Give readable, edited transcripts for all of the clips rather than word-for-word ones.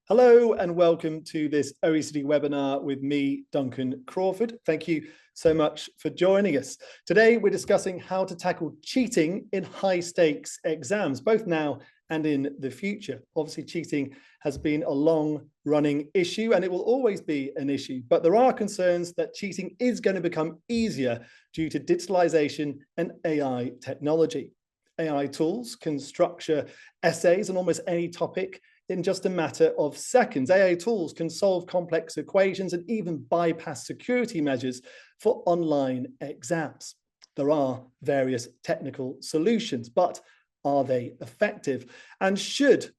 Hello and welcome to this OECD webinar with me, Duncan Crawford. Thank you so much for joining us. Today, we're discussing how to tackle cheating in high stakes exams, both now and in the future. Obviously, cheating has been a long running issue and it will always be an issue, but there are concerns that cheating is going to become easier due to digitalization and AI technology. AI tools can structure essays on almost any topic in just a matter of seconds. AI tools can solve complex equations and even bypass security measures for online exams. There are various technical solutions, but are they effective? And should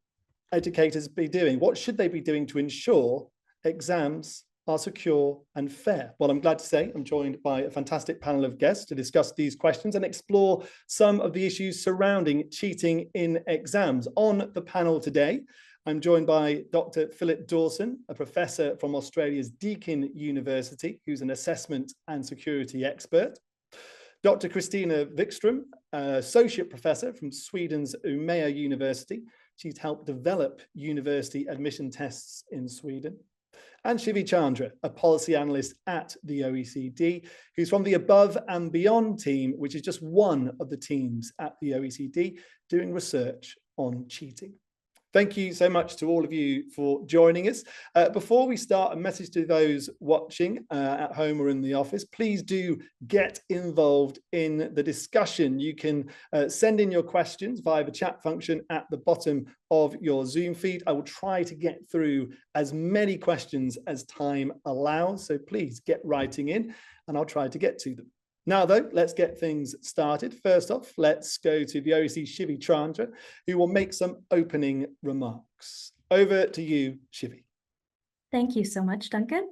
educators be doing? What should they be doing to ensure exams are secure and fair? Well, I'm glad to say I'm joined by a fantastic panel of guests to discuss these questions and explore some of the issues surrounding cheating in exams. On the panel today, I'm joined by Dr. Philip Dawson, a professor from Australia's Deakin University, who's an assessment and security expert. Dr. Christina Wikström, associate professor from Sweden's Umeå University. She's helped develop university admission tests in Sweden. And Shivi Chandra, a policy analyst at the OECD, who's from the Above and Beyond team, which is just one of the teams at the OECD doing research on cheating. Thank you so much to all of you for joining us. Before we start, a message to those watching at home or in the office, please do get involved in the discussion. You can send in your questions via the chat function at the bottom of your Zoom feed. I will try to get through as many questions as time allows, so please get writing in and I'll try to get to them. Now, though, let's get things started. First off, let's go to the OECD Shivi Chandra, who will make some opening remarks. Over to you, Shivi. Thank you so much, Duncan.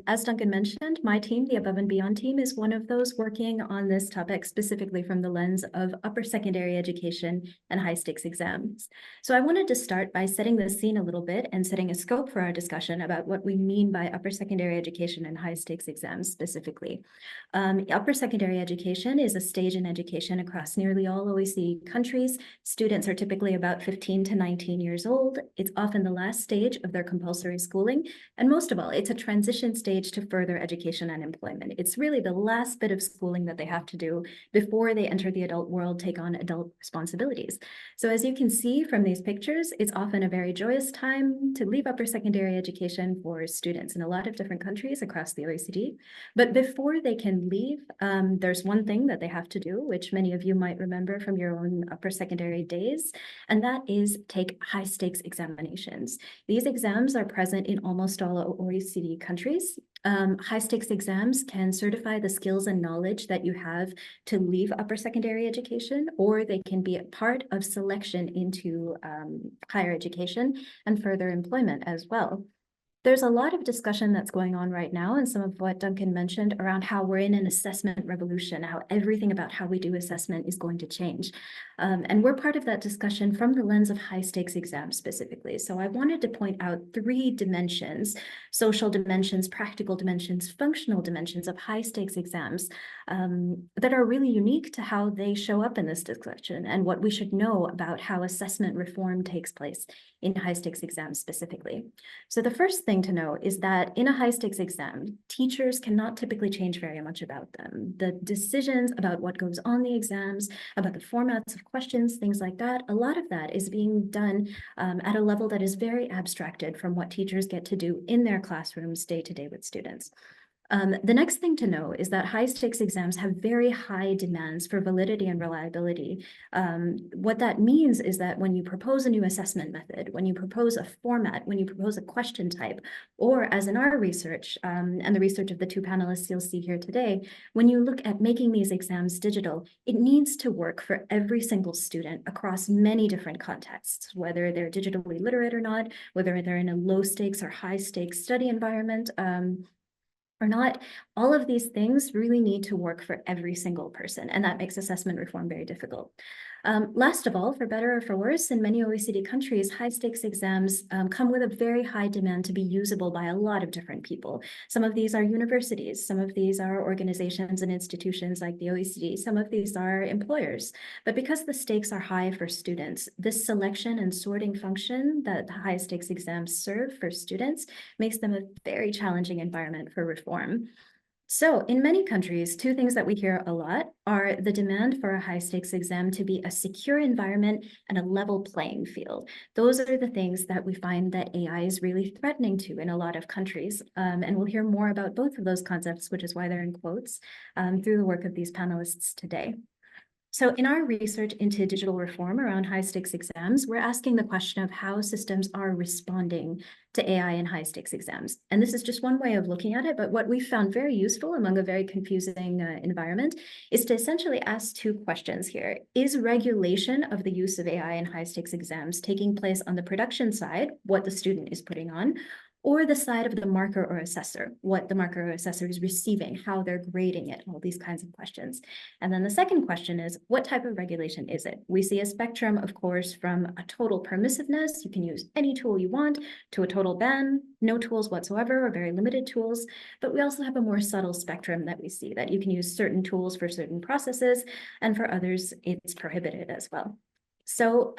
As Duncan mentioned, my team, the Above and Beyond team, is one of those working on this topic specifically from the lens of upper secondary education and high stakes exams. So I wanted to start by setting the scene a little bit and setting a scope for our discussion about what we mean by upper secondary education and high stakes exams specifically. Upper secondary education is a stage in education across nearly all OECD countries. Students are typically about 15 to 19 years old. It's often the last stage of their compulsory schooling. And most of all, it's a transition stage to further education and employment. It's really the last bit of schooling that they have to do before they enter the adult world, take on adult responsibilities. So as you can see from these pictures, it's often a very joyous time to leave upper secondary education for students in a lot of different countries across the OECD. But before they can leave, there's one thing that they have to do, which many of you might remember from your own upper secondary days, and that is take high stakes examinations. These exams are present in almost all OECD countries. High stakes exams can certify the skills and knowledge that you have to leave upper secondary education, or they can be a part of selection into higher education and further employment as well. There's a lot of discussion that's going on right now, and some of what Duncan mentioned around how we're in an assessment revolution, how everything about how we do assessment is going to change. And we're part of that discussion from the lens of high stakes exams specifically. So I wanted to point out three dimensions: social dimensions, practical dimensions, functional dimensions of high stakes exams that are really unique to how they show up in this discussion and what we should know about how assessment reform takes place in high stakes exams specifically. So the first thing to know is that in a high stakes exam, teachers cannot typically change very much about them. The decisions about what goes on the exams, about the formats of questions, things like that, a lot of that is being done at a level that is very abstracted from what teachers get to do in their classrooms day to day with students. The next thing to know is that high stakes exams have very high demands for validity and reliability. What that means is that when you propose a new assessment method, when you propose a format, when you propose a question type, or as in our research and the research of the two panelists you'll see here today, when you look at making these exams digital, it needs to work for every single student across many different contexts, whether they're digitally literate or not, whether they're in a low stakes or high stakes study environment, or not. All of these things really need to work for every single person, and that makes assessment reform very difficult. Last of all, for better or for worse, in many OECD countries, high stakes exams come with a very high demand to be usable by a lot of different people. Some of these are universities, some of these are organizations and institutions like the OECD, some of these are employers. But because the stakes are high for students, this selection and sorting function that the high stakes exams serve for students makes them a very challenging environment for reform. So in many countries, two things that we hear a lot are the demand for a high stakes exam to be a secure environment and a level playing field. Those are the things that we find that AI is really threatening to in a lot of countries. And we'll hear more about both of those concepts, which is why they're in quotes, through the work of these panelists today. So in our research into digital reform around high stakes exams, we're asking the question of how systems are responding to AI in high stakes exams. And this is just one way of looking at it, but what we found very useful among a very confusing environment is to essentially ask two questions here. Is regulation of the use of AI in high stakes exams taking place on the production side, what the student is putting on, or the side of the marker or assessor, what the marker or assessor is receiving, how they're grading it, all these kinds of questions. And then the second question is, what type of regulation is it? We see a spectrum, of course, from a total permissiveness, you can use any tool you want, to a total ban, no tools whatsoever, or very limited tools. But we also have a more subtle spectrum that we see, that you can use certain tools for certain processes, and for others, it's prohibited as well. So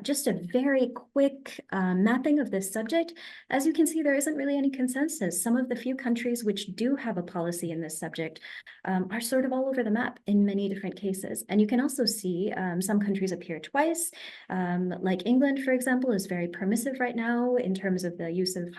just a very quick mapping of this subject. As you can see, there isn't really any consensus. Some of the few countries which do have a policy in this subject are sort of all over the map in many different cases. And you can also see some countries appear twice, like England, for example, is very permissive right now in terms of the use of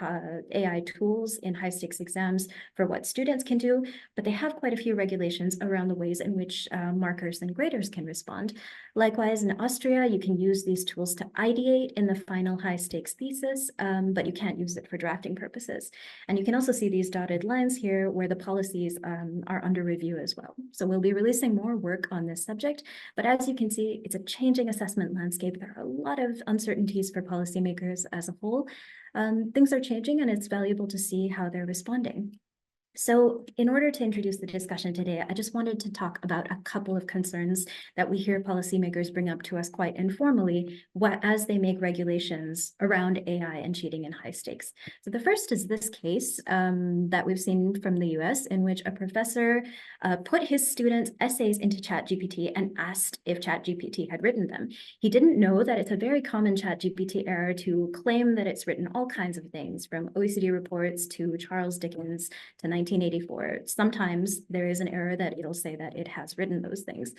AI tools in high stakes exams for what students can do, but they have quite a few regulations around the ways in which markers and graders can respond. Likewise, in Austria, you can use these tools to ideate in the final high stakes thesis, but you can't use it for drafting purposes. And you can also see these dotted lines here where the policies are under review as well. So we'll be releasing more work on this subject, but as you can see, it's a changing assessment landscape. There are a lot of uncertainties for policymakers as a whole. Things are changing, and it's valuable to see how they're responding. So in order to introduce the discussion today, I just wanted to talk about a couple of concerns that we hear policymakers bring up to us quite informally as they make regulations around AI and cheating in high stakes. So the first is this case that we've seen from the US, in which a professor put his students' essays into ChatGPT and asked if ChatGPT had written them. He didn't know that it's a very common ChatGPT error to claim that it's written all kinds of things, from OECD reports to Charles Dickens to 1984. Sometimes there is an error that it'll say that it has written those things.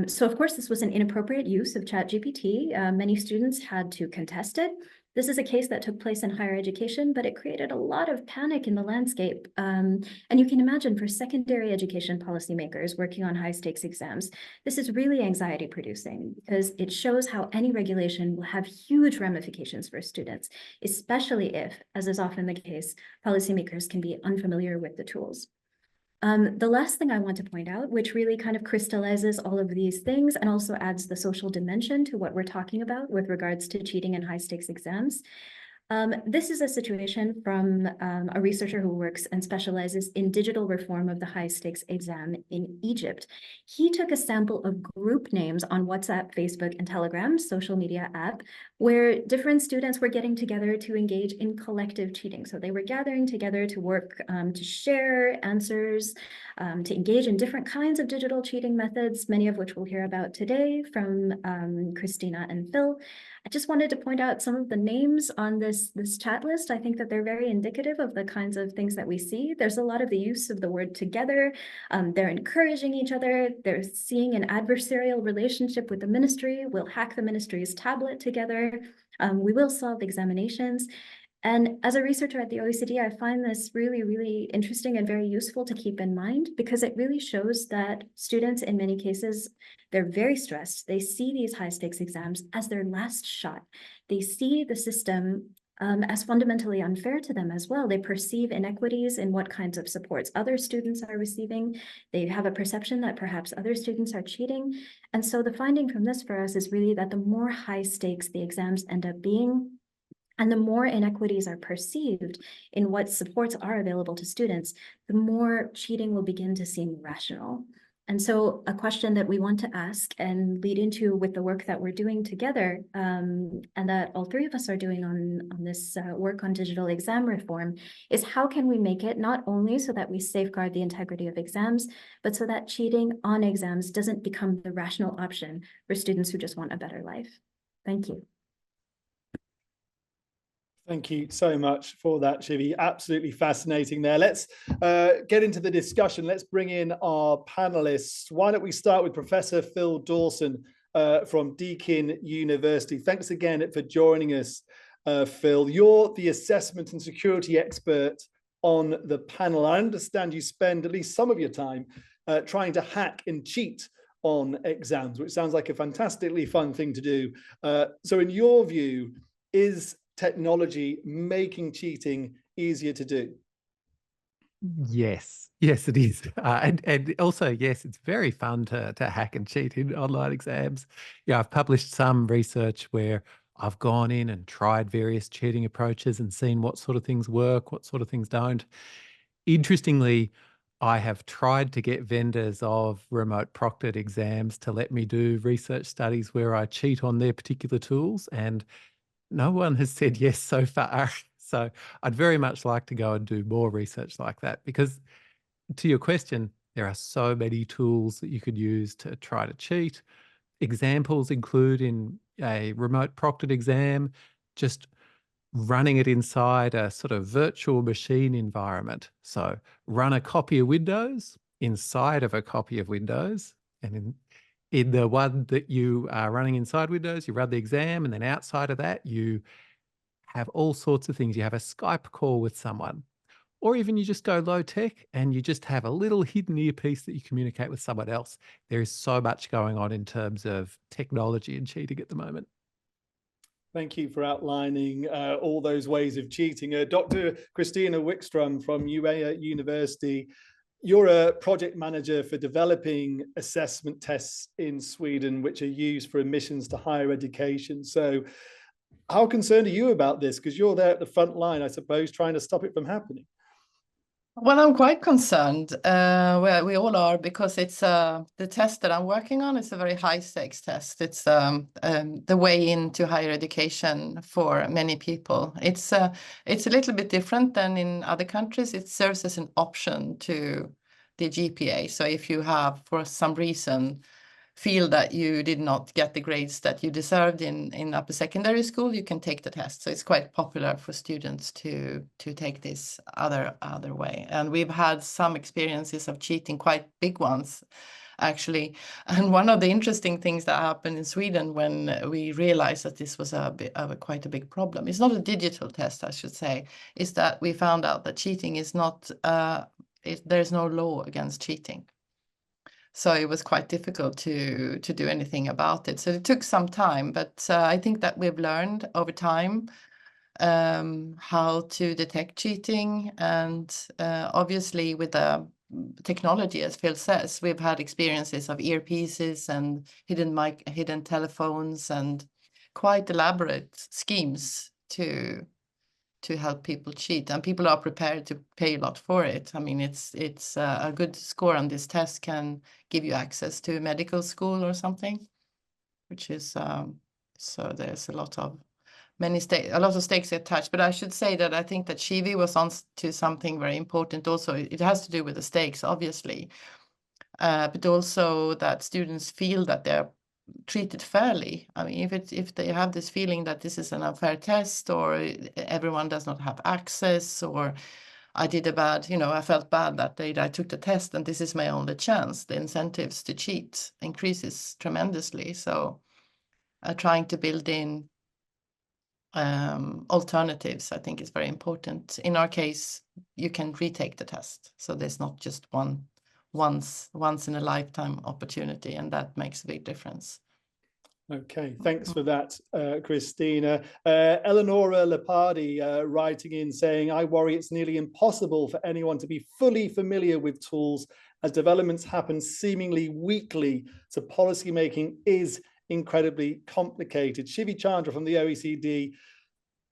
So of course, this was an inappropriate use of ChatGPT. Many students had to contest it. This is a case that took place in higher education, but it created a lot of panic in the landscape. And you can imagine for secondary education policymakers working on high stakes exams, this is really anxiety producing because it shows how any regulation will have huge ramifications for students, especially if, as is often the case, policymakers can be unfamiliar with the tools. The last thing I want to point out, which really kind of crystallizes all of these things and also adds the social dimension to what we're talking about with regards to cheating in high stakes exams. This is a situation from a researcher who works and specializes in digital reform of the high stakes exam in Egypt. He took a sample of group names on WhatsApp, Facebook, and Telegram, social media app, where different students were getting together to engage in collective cheating. So they were gathering together to work to share answers, to engage in different kinds of digital cheating methods, many of which we'll hear about today from Christina and Phil. I just wanted to point out some of the names on this chat list. I think that they're very indicative of the kinds of things that we see. There's a lot of the use of the word together. They're encouraging each other. They're seeing an adversarial relationship with the ministry. We'll hack the ministry's tablet together. We will solve examinations. And as a researcher at the OECD, I find this really, really interesting and very useful to keep in mind because it really shows that students, in many cases, they're very stressed. They see these high stakes exams as their last shot. They see the system as fundamentally unfair to them as well. They perceive inequities in what kinds of supports other students are receiving. They have a perception that perhaps other students are cheating. And so the finding from this for us is really that the more high stakes the exams end up being, And the more inequities are perceived in what supports are available to students, the more cheating will begin to seem rational. And so a question that we want to ask and lead into with the work that we're doing together, and that all three of us are doing on this work on digital exam reform, is how can we make it not only so that we safeguard the integrity of exams, but so that cheating on exams doesn't become the rational option for students who just want a better life. Thank you. Thank you so much for that, Shivi. Absolutely fascinating there. Let's get into the discussion. Let's bring in our panelists. Why don't we start with Professor Phil Dawson from Deakin University. Thanks again for joining us, Phil. You're the assessment and security expert on the panel. I understand you spend at least some of your time trying to hack and cheat on exams, which sounds like a fantastically fun thing to do. So in your view, is technology making cheating easier to do? Yes, it is. And also, yes, it's very fun to hack and cheat in online exams. Yeah, I've published some research where I've gone in and tried various cheating approaches and seen what sort of things work, what sort of things don't. Interestingly, I have tried to get vendors of remote proctored exams to let me do research studies where I cheat on their particular tools, and no one has said yes so far. So I'd very much like to go and do more research like that, because to your question, there are so many tools that you could use to try to cheat. Examples include, in a remote proctored exam, just running it inside a sort of virtual machine environment. So run a copy of Windows inside of a copy of Windows, and in the one that you are running inside Windows, you run the exam, and then outside of that, you have all sorts of things. You have a Skype call with someone, or even you just go low tech and you just have a little hidden earpiece that you communicate with someone else. There is so much going on in terms of technology and cheating at the moment. Thank you for outlining all those ways of cheating. Dr. Christina Wickstrom from UEA University, you're a project manager for developing assessment tests in Sweden, which are used for admissions to higher education. So how concerned are you about this? Because you're there at the front line, I suppose, trying to stop it from happening. Well, I'm quite concerned. Well, we all are, because it's the test that I'm working on is a very high stakes test. It's the way into higher education for many people. It's a little bit different than in other countries. It serves as an option to the GPA. So if you have, for some reason, feel that you did not get the grades that you deserved in upper secondary school, you can take the test. So it's quite popular for students to take this other way. And we've had some experiences of cheating, quite big ones, actually. And one of the interesting things that happened in Sweden when we realized that this was quite a big problem, it's not a digital test, I should say, is that we found out that cheating is not, there's no law against cheating. So it was quite difficult to do anything about it. So it took some time, but I think that we've learned over time how to detect cheating. And obviously with the technology, as Phil says, we've had experiences of earpieces and hidden telephones and quite elaborate schemes to help people cheat, and people are prepared to pay a lot for it. I mean, it's a good score on this test can give you access to medical school or something, which is so there's a lot of stakes attached. But I should say that I think that Shivi was on to something very important also. It has to do with the stakes, obviously, but also that students feel that they're treated fairly. I mean, if they have this feeling that this is an unfair test, or everyone does not have access, or I felt bad that day that I took the test and this is my only chance, the incentives to cheat increases tremendously. So trying to build in alternatives, I think, is very important. In our case, you can retake the test, so there's not just once in a lifetime opportunity, and that makes a big difference. Okay, thanks for that, Christina. Eleonora Lepardi writing in saying, I worry it's nearly impossible for anyone to be fully familiar with tools as developments happen seemingly weekly, so policy making is incredibly complicated. Shivi Chandra from the OECD,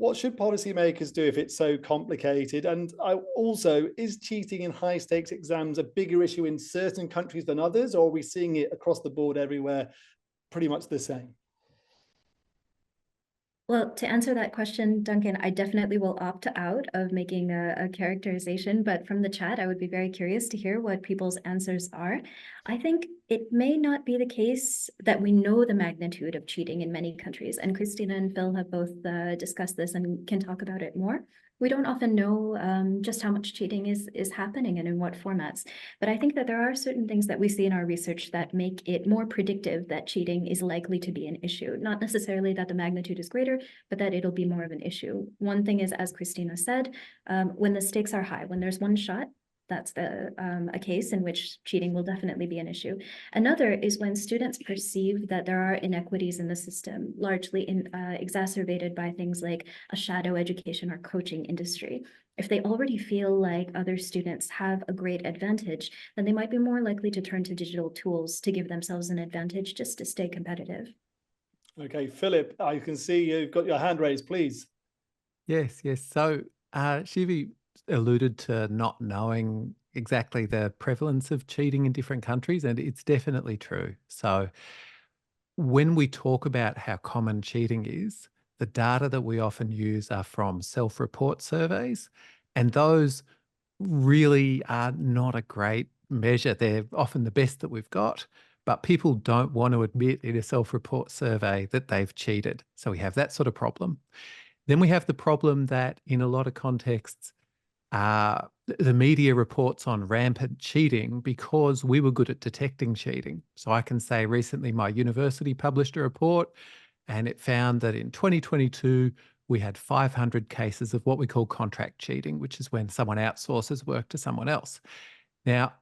What should policymakers do if it's so complicated? And also, is cheating in high stakes exams a bigger issue in certain countries than others, or are we seeing it across the board everywhere pretty much the same? Well, to answer that question, Duncan, I definitely will opt out of making a characterization, but from the chat, I would be very curious to hear what people's answers are. I think it may not be the case that we know the magnitude of cheating in many countries, and Christina and Phil have both discussed this and can talk about it more. We don't often know just how much cheating is happening and in what formats. But I think that there are certain things that we see in our research that make it more predictive that cheating is likely to be an issue. Not necessarily that the magnitude is greater, but that it'll be more of an issue. One thing is, as Christina said, when the stakes are high, when there's one shot, that's a case in which cheating will definitely be an issue. Another is when students perceive that there are inequities in the system, largely exacerbated by things like a shadow education or coaching industry. If they already feel like other students have a great advantage, then they might be more likely to turn to digital tools to give themselves an advantage just to stay competitive. Okay, Philip, I can see you've got your hand raised, please. Yes. So Shivi alluded to not knowing exactly the prevalence of cheating in different countries, and it's definitely true. So when we talk about how common cheating is, the data that we often use are from self-report surveys, and those really are not a great measure. They're often the best that we've got, but people don't want to admit in a self-report survey that they've cheated. So we have that sort of problem. Then we have the problem that in a lot of contexts, the media reports on rampant cheating because we were good at detecting cheating. So I can say recently my university published a report and it found that in 2022, we had 500 cases of what we call contract cheating, which is when someone outsources work to someone else. Now,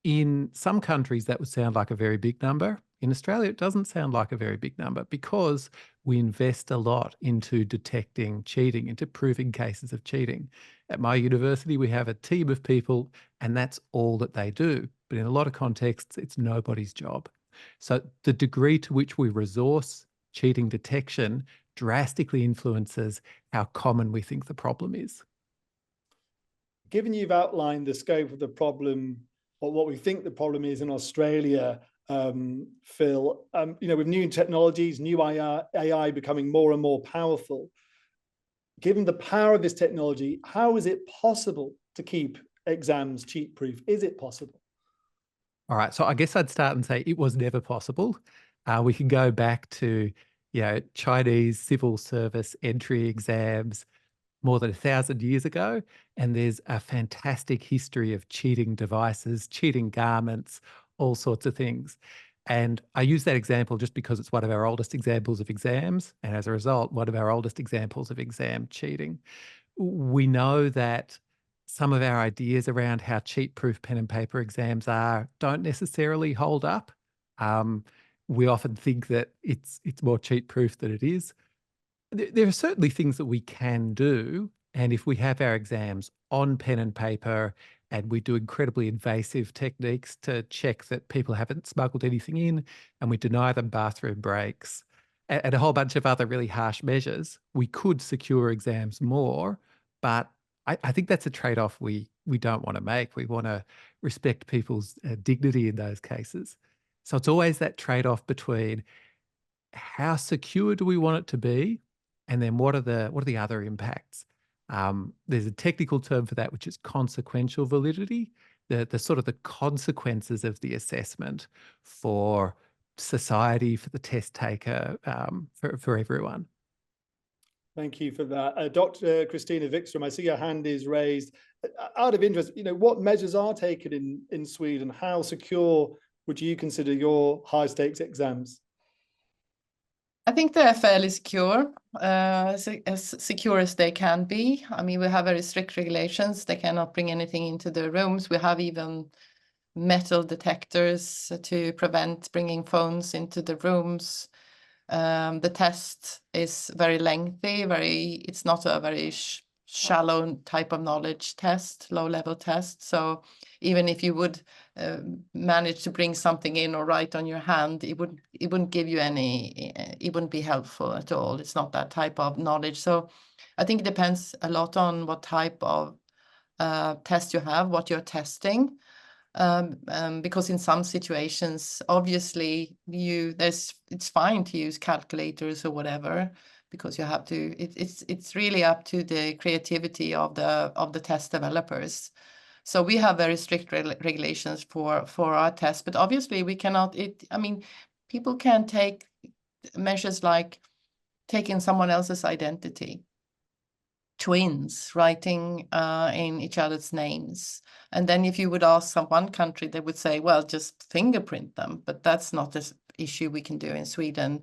in some countries, that would sound like a very big number. In Australia, it doesn't sound like a very big number because we invest a lot into detecting cheating, into proving cases of cheating. At my university, we have a team of people, and that's all that they do. But in a lot of contexts, it's nobody's job. So the degree to which we resource cheating detection drastically influences how common we think the problem is. Given you've outlined the scope of the problem, or what we think the problem is in Australia, Phil, with new technologies, new AI becoming more and more powerful, given the power of this technology, how is it possible to keep exams cheat-proof? Is it possible? All right, so I guess I'd start and say it was never possible. We can go back to, Chinese civil service entry exams more than 1,000 years ago, and there's a fantastic history of cheating devices, cheating garments, all sorts of things. And I use that example just because it's one of our oldest examples of exams, and as a result, one of our oldest examples of exam cheating. We know that some of our ideas around how cheat-proof pen and paper exams are don't necessarily hold up. We often think that it's more cheat-proof than it is. There are certainly things that we can do, and if we have our exams on pen and paper and we do incredibly invasive techniques to check that people haven't smuggled anything in, and we deny them bathroom breaks, and a whole bunch of other really harsh measures, we could secure exams more, but I think that's a trade-off we don't want to make. We want to respect people's dignity in those cases. So it's always that trade-off between how secure do we want it to be, and then what are the other impacts? There's a technical term for that, which is consequential validity, the sort of the consequences of the assessment for society, for the test taker, for everyone. Thank you for that. Dr. Christina Wikström, I see your hand is raised. Out of interest, what measures are taken in Sweden? How secure would you consider your high stakes exams? I think they're fairly secure, as secure as they can be. I mean, we have very strict regulations. They cannot bring anything into the rooms. We have even metal detectors to prevent bringing phones into the rooms. The test is very lengthy, it's not a very shallow type of knowledge test, low-level test. So even if you would manage to bring something in or write on your hand, it wouldn't give you any, it wouldn't be helpful at all. It's not that type of knowledge. So I think it depends a lot on what type of test you have, what you're testing. Because in some situations, obviously, it's fine to use calculators or whatever, because you have to. It's really up to the creativity of the test developers. So we have very strict regulations for our tests, but obviously we cannot. I mean, people can take measures like taking someone else's identity, twins writing in each other's names. And then if you would ask one country, they would say, well, just fingerprint them. But that's not an issue we can do in Sweden.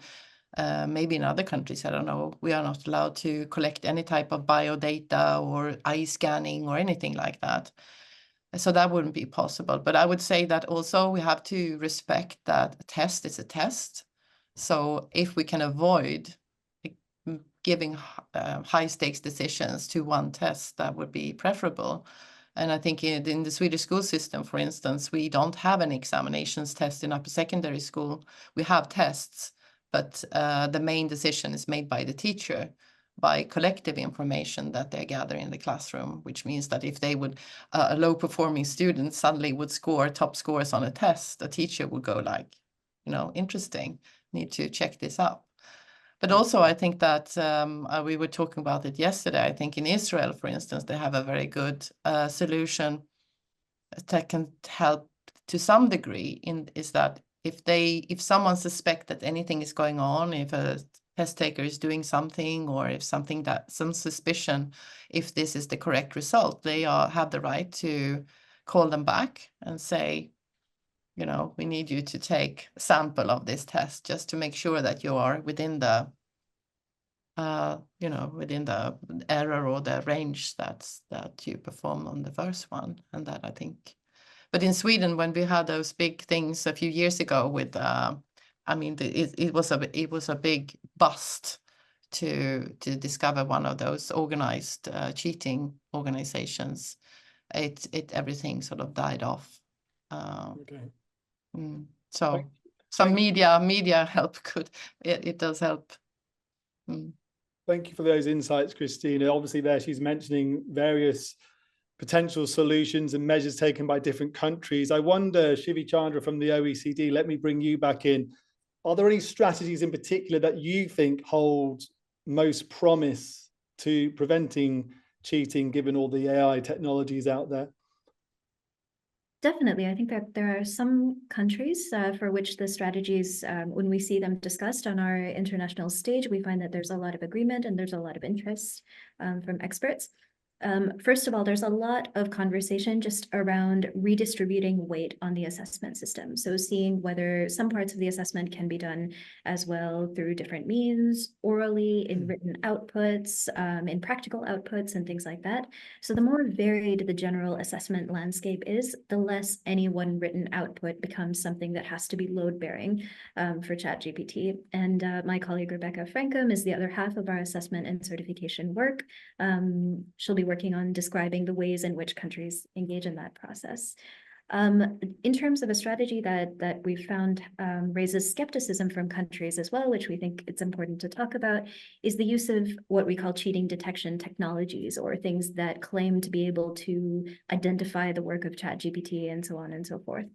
Maybe in other countries, I don't know, we are not allowed to collect any type of biodata or eye scanning or anything like that. So that wouldn't be possible. But I would say that also we have to respect that a test is a test. So if we can avoid giving high stakes decisions to one test, that would be preferable. And I think in the Swedish school system, for instance, we don't have any examinations test in upper secondary school. We have tests, but the main decision is made by the teacher, by collective information that they gather in the classroom, which means that if they would, a low performing student suddenly would score top scores on a test, the teacher would go like, interesting, need to check this up. But also, I think that we were talking about it yesterday. I think in Israel, for instance, they have a very good solution that can help to some degree. Is that if someone suspects that anything is going on, if a test taker is doing something, or if some suspicion, if this is the correct result, they have the right to call them back and say, we need you to take a sample of this test just to make sure that you are within the, within the error or the range that you perform on the first one. And that I think, but in Sweden, when we had those big things a few years ago with, it was a big bust to discover one of those organized cheating organizations. Everything sort of died off. Okay. So some media help it does help. Thank you for those insights, Christina. Obviously there she's mentioning various potential solutions and measures taken by different countries. I wonder, Shivi Chandra from the OECD, let me bring you back in. Are there any strategies in particular that you think hold most promise to preventing cheating, given all the AI technologies out there? Definitely. I think that there are some countries for which the strategies, when we see them discussed on our international stage, we find that there's a lot of agreement and there's a lot of interest from experts. First of all, there's a lot of conversation just around redistributing weight on the assessment system. So seeing whether some parts of the assessment can be done as well through different means, orally, in written outputs, in practical outputs and things like that. So the more varied the general assessment landscape is, the less any one written output becomes something that has to be load-bearing for ChatGPT. And my colleague Rebecca Frankum is the other half of our assessment and certification work. She'll be working on describing the ways in which countries engage in that process. In terms of a strategy that we've found raises skepticism from countries as well, which we think it's important to talk about, is the use of what we call cheating detection technologies, or things that claim to be able to identify the work of ChatGPT and so on and so forth.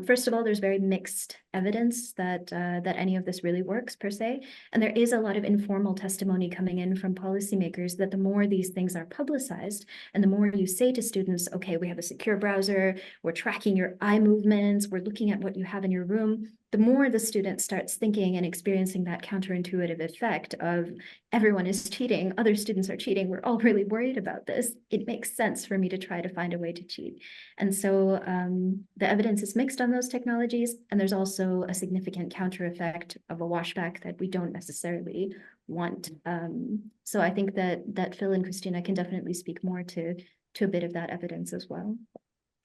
First of all, there's very mixed evidence that any of this really works per se. And there is a lot of informal testimony coming in from policymakers that the more these things are publicized and the more you say to students, okay, we have a secure browser, we're tracking your eye movements, we're looking at what you have in your room, the more the student starts thinking and experiencing that counterintuitive effect of everyone is cheating, other students are cheating, we're all really worried about this, it makes sense for me to try to find a way to cheat. And so the evidence is mixed on those technologies, and there's also a significant counter effect of a washback that we don't necessarily want. So I think that Phil and Christina can definitely speak more to a bit of that evidence as well.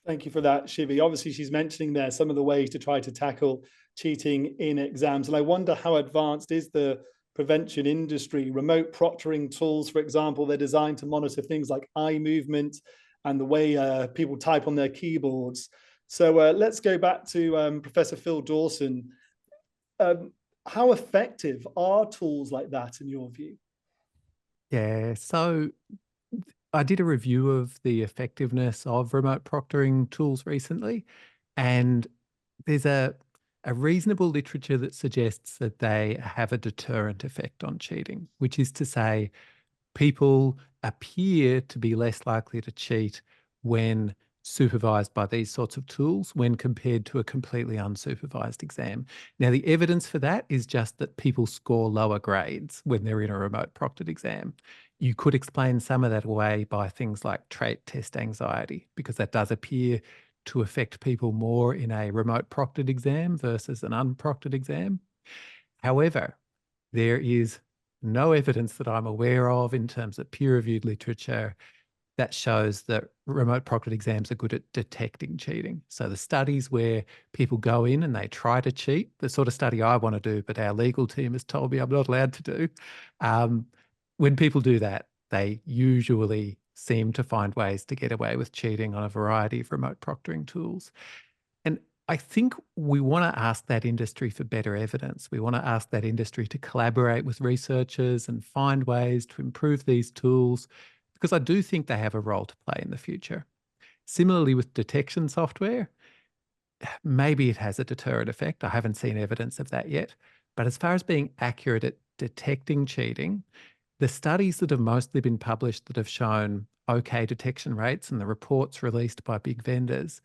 Thank you for that, Shivi. Obviously, she's mentioning there some of the ways to try to tackle cheating in exams. And I wonder how advanced is the prevention industry? Remote proctoring tools, for example, they're designed to monitor things like eye movement and the way people type on their keyboards. So let's go back to Professor Phil Dawson. How effective are tools like that in your view? Yeah, so I did a review of the effectiveness of remote proctoring tools recently, and there's a reasonable literature that suggests that they have a deterrent effect on cheating, which is to say, people appear to be less likely to cheat when supervised by these sorts of tools when compared to a completely unsupervised exam. Now, the evidence for that is just that people score lower grades when they're in a remote proctored exam. You could explain some of that away by things like trait test anxiety, because that does appear to affect people more in a remote proctored exam versus an unproctored exam. However, there is no evidence that I'm aware of in terms of peer-reviewed literature that shows that remote proctored exams are good at detecting cheating. So the studies where people go in and they try to cheat, the sort of study I want to do, but our legal team has told me I'm not allowed to do, when people do that, they usually seem to find ways to get away with cheating on a variety of remote proctoring tools. And I think we want to ask that industry for better evidence. We want to ask that industry to collaborate with researchers and find ways to improve these tools, because I do think they have a role to play in the future. Similarly with detection software, maybe it has a deterrent effect. I haven't seen evidence of that yet. But as far as being accurate at detecting cheating, the studies that have mostly been published that have shown okay detection rates and the reports released by big vendors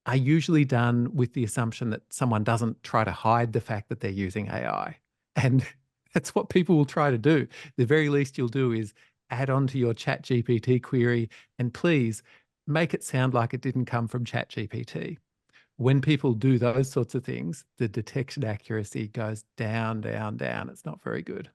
are usually done with the assumption that someone doesn't try to hide the fact that they're using AI. And that's what people will try to do. The very least you'll do is add on to your ChatGPT query, and please make it sound like it didn't come from ChatGPT. When people do those sorts of things, the detection accuracy goes down, down, down. It's not very good.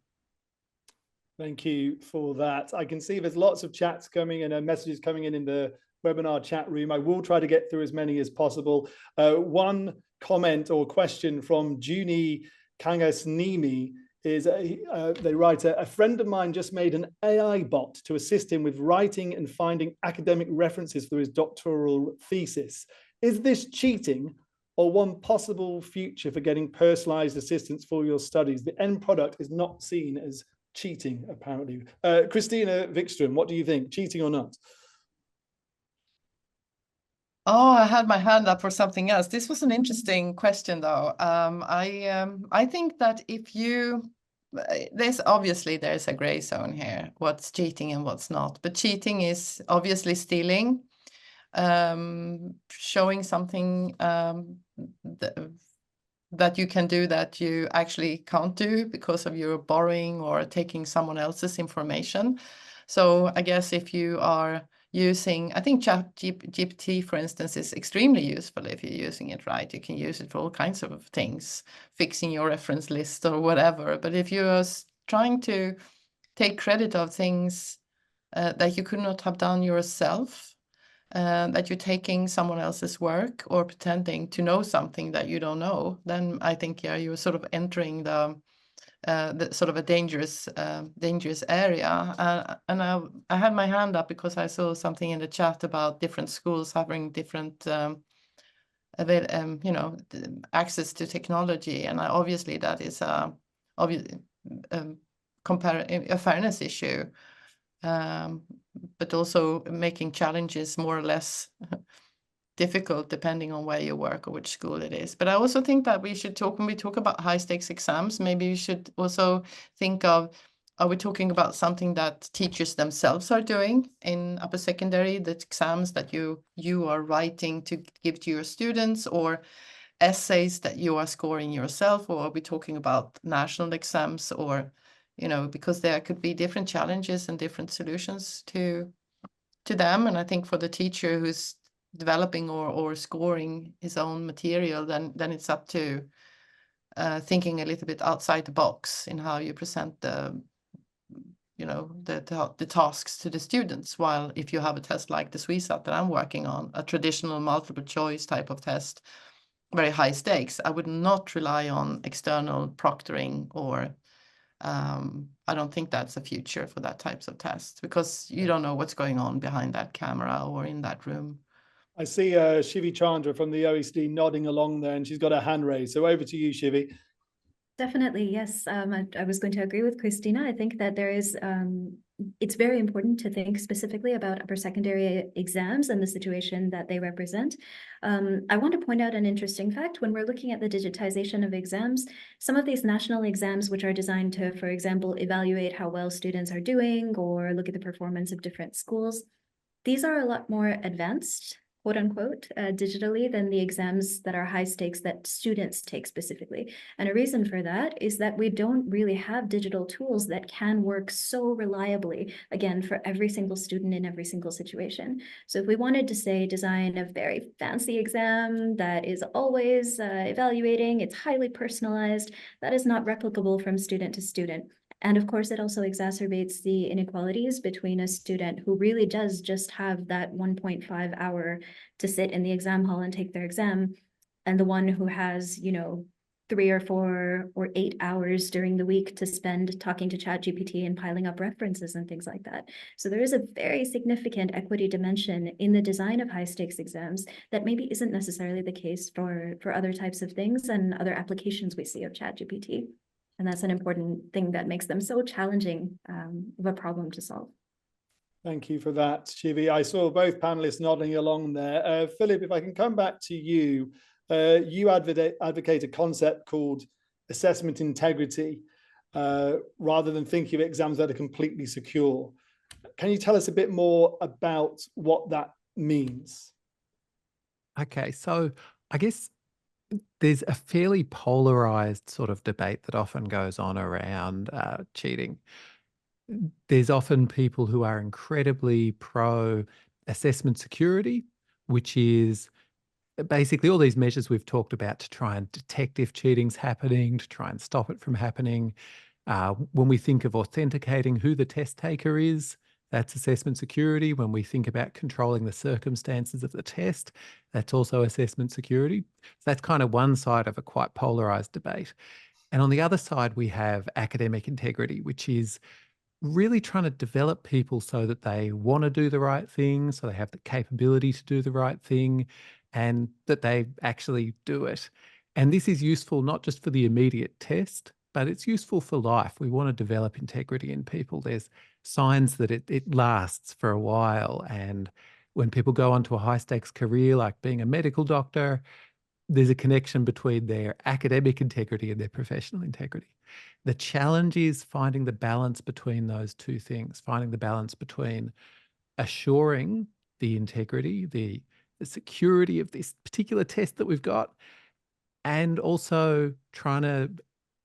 Thank you for that. I can see there's lots of chats coming and messages coming in the webinar chat room. I will try to get through as many as possible. One comment or question from Junie Kangasnimi is they write, a friend of mine just made an AI bot to assist him with writing and finding academic references for his doctoral thesis. Is this cheating or one possible future for getting personalized assistance for your studies? The end product is not seen as cheating, apparently. Christina Wikström, what do you think? Cheating or not? Oh, I had my hand up for something else. This was an interesting question, though. I think that if you, there's a gray zone here, what's cheating and what's not. But cheating is obviously stealing, showing something that you can do that you actually can't do because of your borrowing or taking someone else's information. So I guess if you are using, I think ChatGPT, for instance, is extremely useful if you're using it right. You can use it for all kinds of things, fixing your reference list or whatever. But if you're trying to take credit of things that you could not have done yourself, that you're taking someone else's work or pretending to know something that you don't know, then I think, yeah, you're sort of entering the sort of a dangerous area. And I had my hand up because I saw something in the chat about different schools having different access to technology, and obviously that is a fairness issue, but also making challenges more or less difficult depending on where you work or which school it is. But I also think that we should talk, when we talk about high stakes exams, maybe we should also think of, are we talking about something that teachers themselves are doing in upper secondary, the exams that you are writing to give to your students, or essays that you are scoring yourself, or are we talking about national exams, or, because there could be different challenges and different solutions to them. And I think for the teacher who's developing or scoring his own material, then it's up to thinking a little bit outside the box in how you present the tasks to the students. While if you have a test like the SWISAT that I'm working on, a traditional multiple choice type of test, very high stakes, I would not rely on external proctoring, or I don't think that's a future for that types of tests, because you don't know what's going on behind that camera or in that room. I see Shivi Chandra from the OECD nodding along there, and she's got her hand raised. So over to you, Shivi. Definitely, yes. I was going to agree with Christina. I think that there is, it's very important to think specifically about upper secondary exams and the situation that they represent. I want to point out an interesting fact. When we're looking at the digitization of exams, some of these national exams, which are designed to, for example, evaluate how well students are doing or look at the performance of different schools, these are a lot more advanced, quote unquote, digitally than the exams that are high stakes that students take specifically. And a reason for that is that we don't really have digital tools that can work so reliably, again, for every single student in every single situation. So if we wanted to say design a very fancy exam that is always evaluating, it's highly personalized, that is not replicable from student to student. And of course, it also exacerbates the inequalities between a student who really does just have that 1.5 hour to sit in the exam hall and take their exam, and the one who has, 3 or 4 or 8 hours during the week to spend talking to ChatGPT and piling up references and things like that. So there is a very significant equity dimension in the design of high stakes exams that maybe isn't necessarily the case for other types of things and other applications we see of ChatGPT. And that's an important thing that makes them so challenging of a problem to solve. Thank you for that, Shivi. I saw both panelists nodding along there. Philip, if I can come back to you, you advocate a concept called assessment integrity, rather than thinking of exams that are completely secure. Can you tell us a bit more about what that means? Okay, so I guess there's a fairly polarized sort of debate that often goes on around cheating. There's often people who are incredibly pro assessment security, which is basically all these measures we've talked about to try and detect if cheating's happening, to try and stop it from happening. When we think of authenticating who the test taker is, that's assessment security. When we think about controlling the circumstances of the test, that's also assessment security. So that's kind of one side of a quite polarized debate. And on the other side, we have academic integrity, which is really trying to develop people so that they want to do the right thing, so they have the capability to do the right thing, and that they actually do it. And this is useful not just for the immediate test, but it's useful for life. We want to develop integrity in people. There's signs that it lasts for a while. And when people go on to a high stakes career, like being a medical doctor, there's a connection between their academic integrity and their professional integrity. The challenge is finding the balance between those two things, finding the balance between assuring the integrity, the security of this particular test that we've got, and also trying to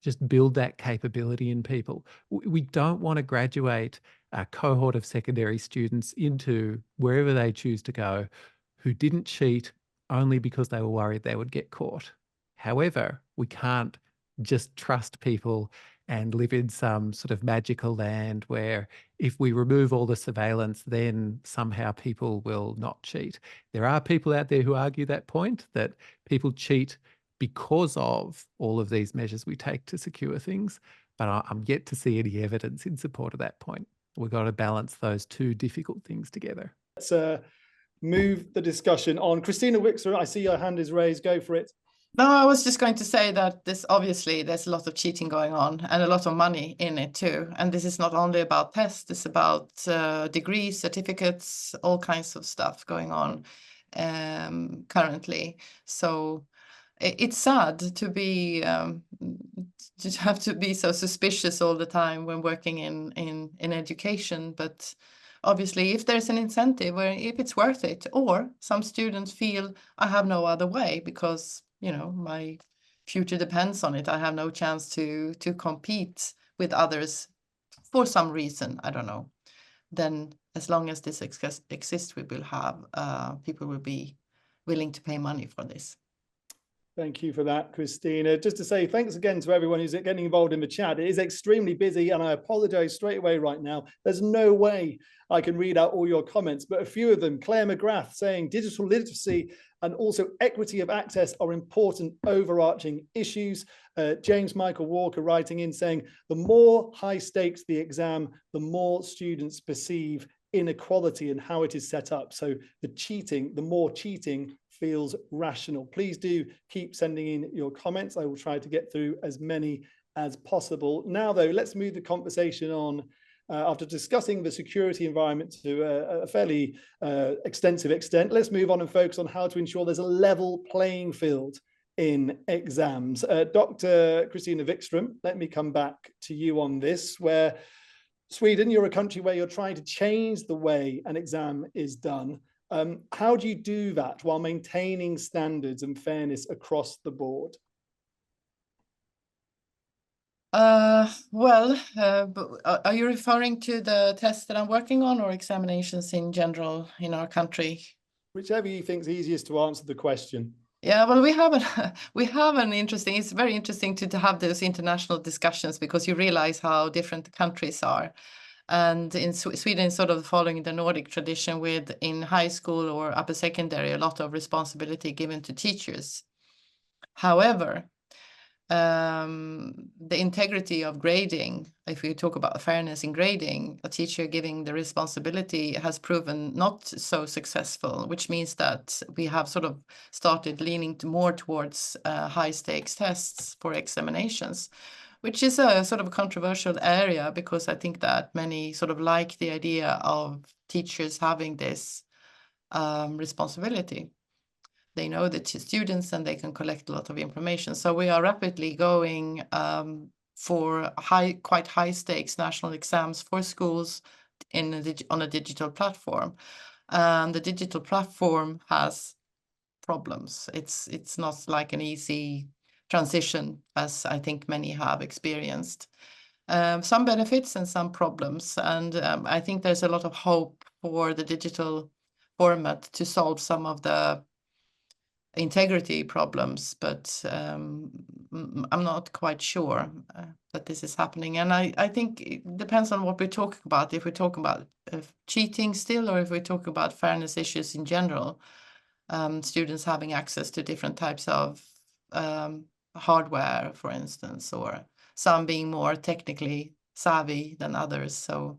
just build that capability in people. We don't want to graduate a cohort of secondary students into wherever they choose to go who didn't cheat only because they were worried they would get caught. However, we can't just trust people and live in some sort of magical land where if we remove all the surveillance, then somehow people will not cheat. There are people out there who argue that point, that people cheat because of all of these measures we take to secure things, but I'm yet to see any evidence in support of that point. We've got to balance those two difficult things together. Let's move the discussion on. Christina Wixler, I see your hand is raised. Go for it. No, I was just going to say that obviously there's a lot of cheating going on and a lot of money in it too. And this is not only about tests, it's about degrees, certificates, all kinds of stuff going on currently. So it's sad to be to have to be so suspicious all the time when working in education, but obviously if there's an incentive or if it's worth it, or some students feel I have no other way because my future depends on it, I have no chance to compete with others for some reason, I don't know, then as long as this exists, we will have people will be willing to pay money for this. Thank you for that, Christina. Just to say thanks again to everyone who's getting involved in the chat. It is extremely busy and I apologize straight away right now. There's no way I can read out all your comments, but a few of them. Claire McGrath saying digital literacy and also equity of access are important overarching issues. James Michael Walker writing in saying the more high stakes the exam, the more students perceive inequality and how it is set up. So the more cheating feels rational. Please do keep sending in your comments. I will try to get through as many as possible. Now, though, let's move the conversation on. After discussing the security environment to a fairly extensive extent, let's move on and focus on how to ensure there's a level playing field in exams. Dr. Christina Wikström, let me come back to you on this, where Sweden, you're a country where you're trying to change the way an exam is done. How do you do that while maintaining standards and fairness across the board? Well, are you referring to the test that I'm working on or examinations in general in our country? Whichever you think is easiest to answer the question. Yeah, well, we have an interesting, it's very interesting to have those international discussions because you realize how different the countries are. And in Sweden, sort of following the Nordic tradition with in high school or upper secondary, a lot of responsibility given to teachers. However, the integrity of grading, if we talk about fairness in grading, a teacher giving the responsibility has proven not so successful, which means that we have sort of started leaning more towards high stakes tests for examinations, which is a sort of controversial area because I think that many sort of like the idea of teachers having this responsibility. They know the students and they can collect a lot of information. So we are rapidly going for quite high stakes national exams for schools on a digital platform. The digital platform has problems. It's not like an easy transition, as I think many have experienced. Some benefits and some problems. And I think there's a lot of hope for the digital format to solve some of the integrity problems, but I'm not quite sure that this is happening. And I think it depends on what we're talking about. If we're talking about cheating still, or if we talk about fairness issues in general, students having access to different types of hardware, for instance, or some being more technically savvy than others. So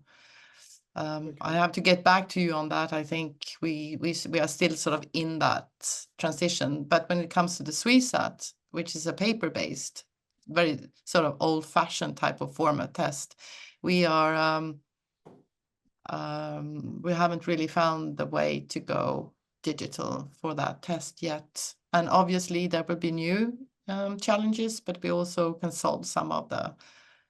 I have to get back to you on that. I think we are still sort of in that transition. But when it comes to the SWISAT, which is a paper-based, very sort of old-fashioned type of format test, we haven't really found the way to go digital for that test yet. And obviously there will be new challenges, but we also can solve some of the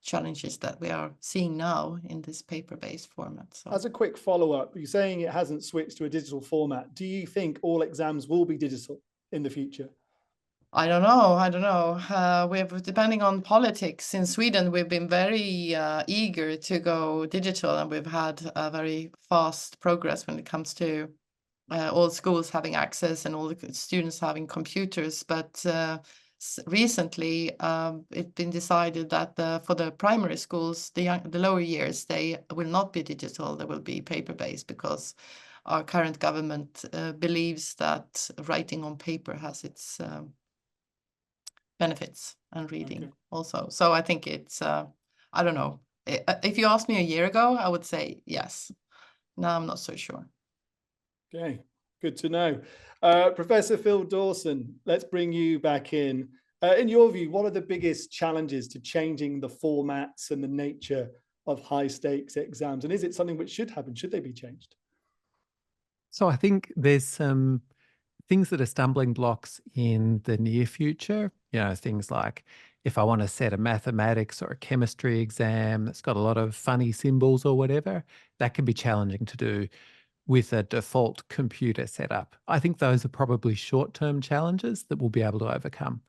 challenges that we are seeing now in this paper-based format. So, as a quick follow-up, you're saying it hasn't switched to a digital format. Do you think all exams will be digital in the future? I don't know. Depending on politics in Sweden, we've been very eager to go digital, and we've had a very fast progress when it comes to all schools having access and all the students having computers. But recently, it's been decided that for the primary schools, the lower years, they will not be digital. They will be paper-based because our current government believes that writing on paper has its benefits and reading also. So I think it's, I don't know. If you asked me a year ago, I would say yes. Now I'm not so sure. Okay, good to know. Professor Phil Dawson, let's bring you back in. In your view, what are the biggest challenges to changing the formats and the nature of high stakes exams? And is it something which should happen? Should they be changed? So I think there's some things that are stumbling blocks in the near future, things like if I want to set a mathematics or a chemistry exam that's got a lot of funny symbols or whatever, that can be challenging to do with a default computer setup. I think those are probably short-term challenges that we'll be able to overcome.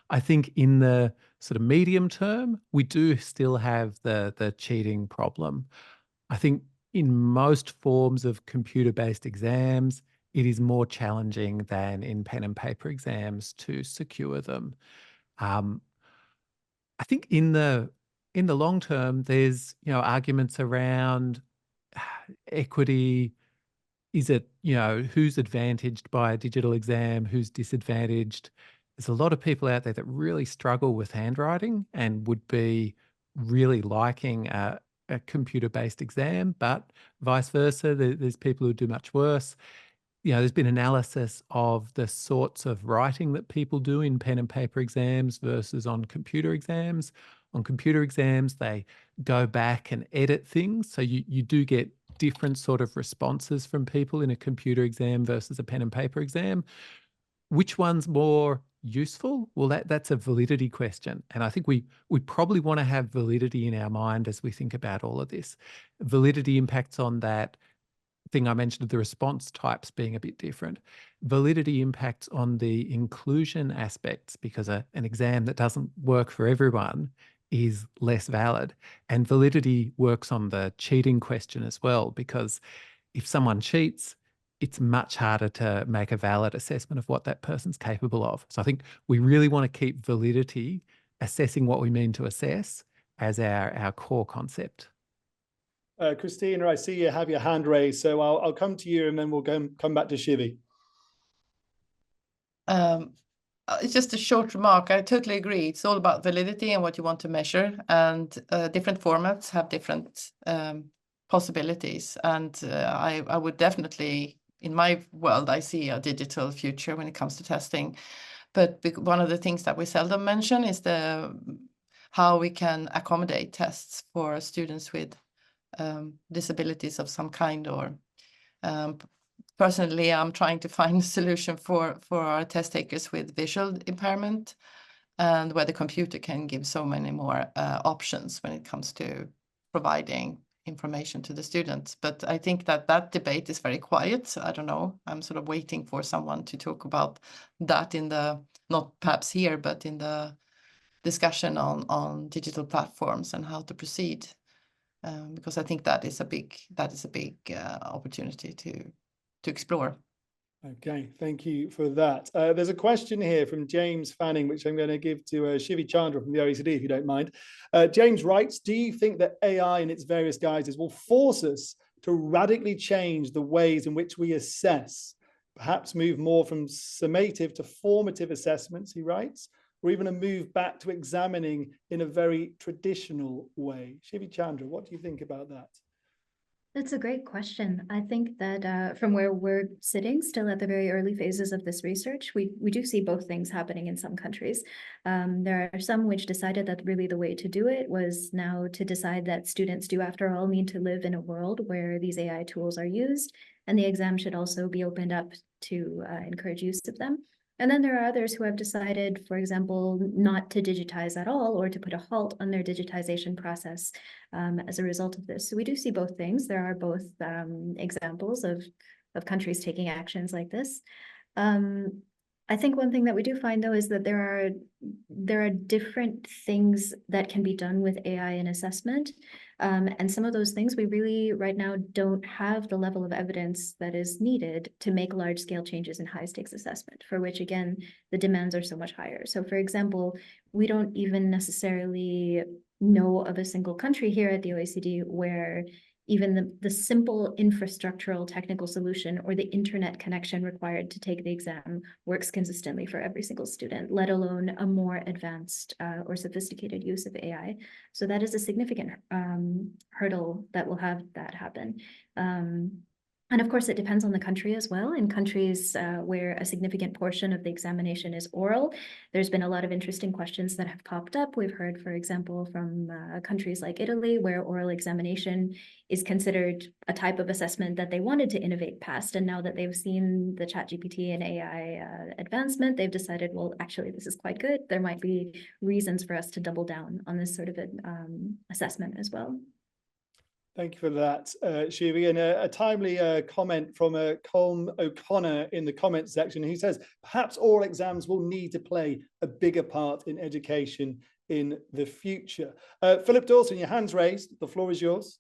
I think in the sort of medium term, we do still have the cheating problem. I think in most forms of computer-based exams, it is more challenging than in pen and paper exams to secure them. I think in the long term, there's arguments around equity. Is it who's advantaged by a digital exam, who's disadvantaged? There's a lot of people out there that really struggle with handwriting and would be really liking a a computer-based exam, but vice versa, there's people who do much worse. You know, there's been analysis of the sorts of writing that people do in pen and paper exams versus on computer exams. On computer exams, they go back and edit things. So you do get different sort of responses from people in a computer exam versus a pen and paper exam. Which one's more useful? Well, that's a validity question. And I think we probably want to have validity in our mind as we think about all of this. Validity impacts on that thing I mentioned of the response types being a bit different. Validity impacts on the inclusion aspects, because an exam that doesn't work for everyone is less valid. And validity works on the cheating question as well, because if someone cheats, it's much harder to make a valid assessment of what that person's capable of. So I think we really want to keep validity, assessing what we mean to assess, as our core concept. Christina, I see you have your hand raised, so I'll come to you and then we'll come back to Shivi. It's just a short remark. I totally agree. It's all about validity and what you want to measure, and different formats have different possibilities. And I would definitely, in my world, I see a digital future when it comes to testing. But one of the things that we seldom mention is how we can accommodate tests for students with disabilities of some kind, or personally, I'm trying to find a solution for our test takers with visual impairment, and where the computer can give so many more options when it comes to providing information to the students. But I think that debate is very quiet. I don't know. I'm sort of waiting for someone to talk about that in the, not perhaps here, but in the discussion on digital platforms and how to proceed. Because I think that is a big opportunity to explore. Okay, thank you for that. There's a question here from James Fanning, which I'm going to give to Shivi Chandra from the OECD, if you don't mind. James writes, do you think that AI in its various guises will force us to radically change the ways in which we assess, perhaps move more from summative to formative assessments, he writes, or even a move back to examining in a very traditional way? Shivi Chandra, what do you think about that? That's a great question. I think that from where we're sitting, still at the very early phases of this research, we do see both things happening in some countries. There are some which decided that really the way to do it was now to decide that students do, after all, need to live in a world where these AI tools are used, and the exam should also be opened up to encourage use of them. And then there are others who have decided, for example, not to digitize at all, or to put a halt on their digitization process as a result of this. So we do see both things. There are both examples of countries taking actions like this. I think one thing that we do find, though, is that there are different things that can be done with AI in assessment. And some of those things we really right now don't have the level of evidence that is needed to make large scale changes in high stakes assessment, for which, again, the demands are so much higher. So, for example, we don't even necessarily know of a single country here at the OECD where even the simple infrastructural technical solution or the internet connection required to take the exam works consistently for every single student, let alone a more advanced or sophisticated use of AI. So that is a significant hurdle that will have that happen. And of course, it depends on the country as well. In countries where a significant portion of the examination is oral, there's been a lot of interesting questions that have popped up. We've heard, for example, from countries like Italy, where oral examination is considered a type of assessment that they wanted to innovate past. And now that they've seen the ChatGPT and AI advancement, they've decided, well, actually, this is quite good. There might be reasons for us to double down on this sort of assessment as well. Thank you for that, Shivi. And a timely comment from Colm O'Connor in the comments section. He says, perhaps oral exams will need to play a bigger part in education in the future. Philip Dawson, your hand's raised. The floor is yours.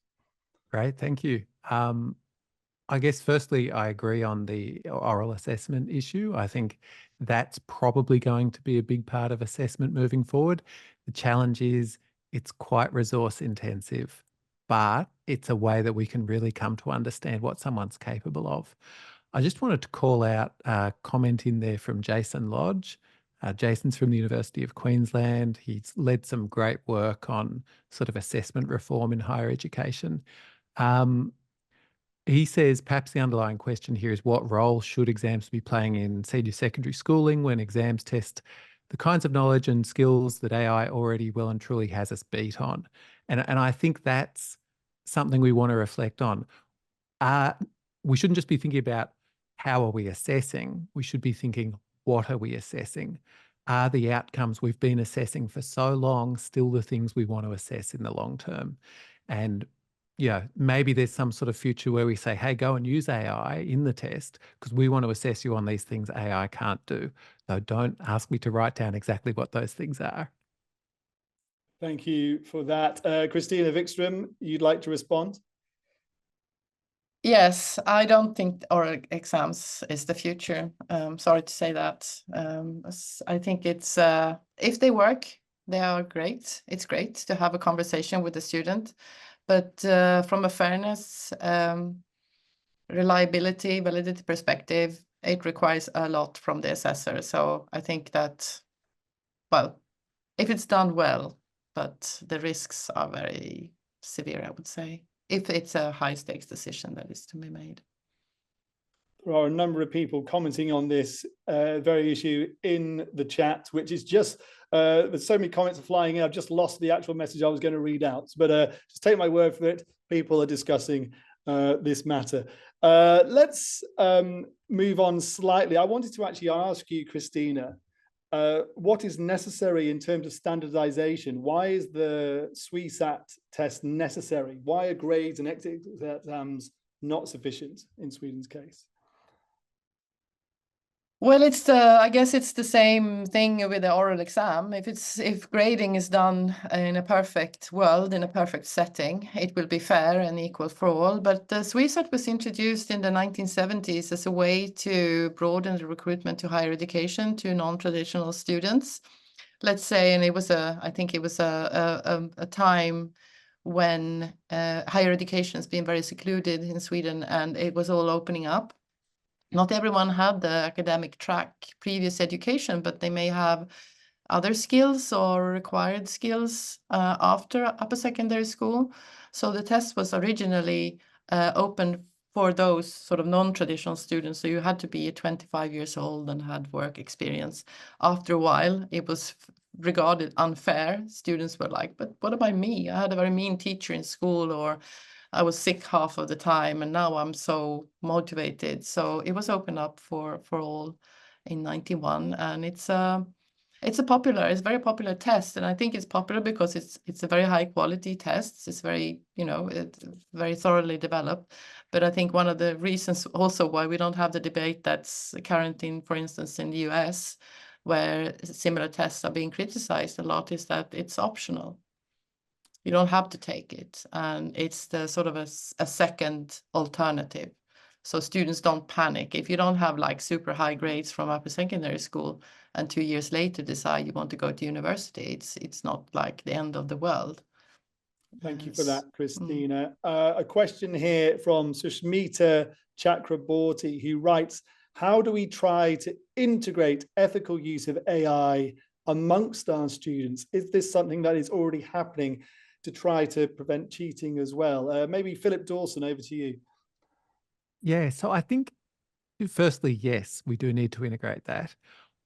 Great, thank you. I guess firstly, I agree on the oral assessment issue. I think that's probably going to be a big part of assessment moving forward. The challenge is it's quite resource intensive, but it's a way that we can really come to understand what someone's capable of. I just wanted to call out a comment in there from Jason Lodge, Jason's from the University of Queensland. He's led some great work on sort of assessment reform in higher education. He says perhaps the underlying question here is, what role should exams be playing in senior secondary schooling when exams test the kinds of knowledge and skills that AI already well and truly has us beat on? And I think that's something we want to reflect on. We shouldn't just be thinking about how are we assessing. We should be thinking, what are we assessing? Are the outcomes we've been assessing for so long still the things we want to assess in the long term? And maybe there's some sort of future where we say, hey, go and use AI in the test because we want to assess you on these things AI can't do. So don't ask me to write down exactly what those things are. Thank you for that. Christina Wikström, you'd like to respond? Yes, I don't think oral exams is the future. Sorry to say that. I think it's, if they work, they are great. It's great to have a conversation with the student. But from a fairness, reliability, validity perspective, it requires a lot from the assessor. So I think that, well, if it's done well, but the risks are very severe, I would say, if it's a high stakes decision that is to be made. There are a number of people commenting on this very issue in the chat, which is just, there's so many comments flying in. I've just lost the actual message I was going to read out, but just take my word for it. People are discussing this matter. Let's move on slightly. I wanted to actually ask you, Christina, what is necessary in terms of standardization? Why is the SWISAT test necessary? Why are grades and exit exams not sufficient in Sweden's case? Well, I guess it's the same thing with the oral exam. If grading is done in a perfect world, in a perfect setting, it will be fair and equal for all. But the SWISAT was introduced in the 1970s as a way to broaden the recruitment to higher education to non-traditional students. Let's say, and I think it was a time when higher education has been very secluded in Sweden, and it was all opening up. Not everyone had the academic track previous education, but they may have other skills or required skills after upper secondary school. So the test was originally open for those sort of non-traditional students. So you had to be 25 years old and had work experience. After a while, it was regarded unfair. Students were like, but what about me? I had a very mean teacher in school, or I was sick half of the time, and now I'm so motivated. So it was opened up for all in 91, and it's a very popular test, and I think it's popular because it's a very high quality test. It's very, it's very thoroughly developed. But I think one of the reasons also why we don't have the debate that's current in, for instance, in the US, where similar tests are being criticized a lot, is that it's optional. You don't have to take it, and it's the sort of a second alternative. So students don't panic. If you don't have like super high grades from upper secondary school and 2 years later decide you want to go to university, it's not like the end of the world. Thank you for that, Christina. A question here from Sushmita Chakraborty, who writes, how do we try to integrate ethical use of AI amongst our students? Is this something that is already happening to try to prevent cheating as well? Maybe Philip Dawson, over to you. Yeah, so I think, firstly, yes, we do need to integrate that.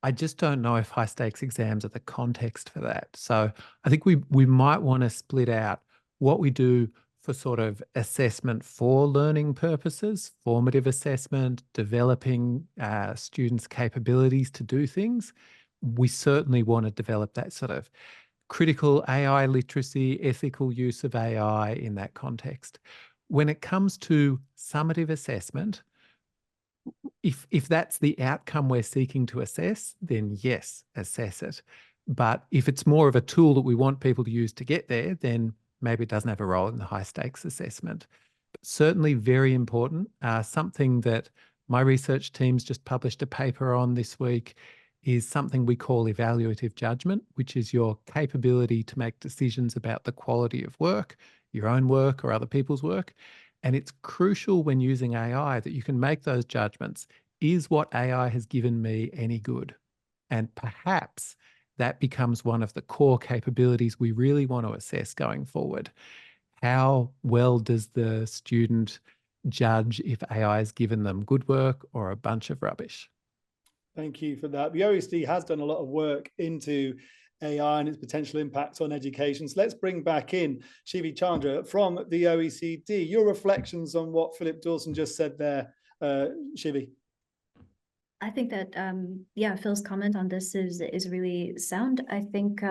I just don't know if high stakes exams are the context for that. So I think we might want to split out what we do for sort of assessment for learning purposes, formative assessment, developing students' capabilities to do things. We certainly want to develop that sort of critical AI literacy, ethical use of AI in that context. When it comes to summative assessment, if that's the outcome we're seeking to assess, then yes, assess it. But if it's more of a tool that we want people to use to get there, then maybe it doesn't have a role in the high stakes assessment. But certainly very important. Something that my research team's just published a paper on this week is something we call evaluative judgment, which is your capability to make decisions about the quality of work, your own work or other people's work. And it's crucial when using AI that you can make those judgments. Is what AI has given me any good? And perhaps that becomes one of the core capabilities we really want to assess going forward. How well does the student judge if AI has given them good work or a bunch of rubbish? Thank you for that. The OECD has done a lot of work into AI and its potential impact on education. So let's bring back in Shivi Chandra from the OECD. Your reflections on what Philip Dawson just said there, Shivi. I think that, yeah, Phil's comment on this is really sound. I think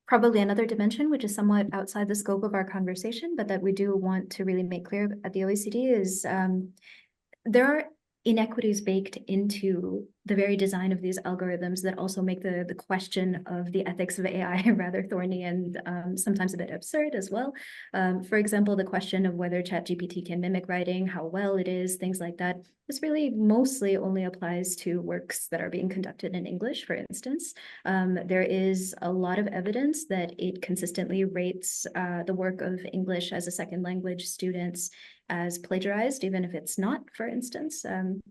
probably another dimension, which is somewhat outside the scope of our conversation, but that we do want to really make clear at the OECD is there are inequities baked into the very design of these algorithms that also make the question of the ethics of AI rather thorny and sometimes a bit absurd as well. For example, the question of whether ChatGPT can mimic writing, how well it is, things like that. This really mostly only applies to works that are being conducted in English, for instance. There is a lot of evidence that it consistently rates the work of English as a second language students as plagiarized, even if it's not, for instance,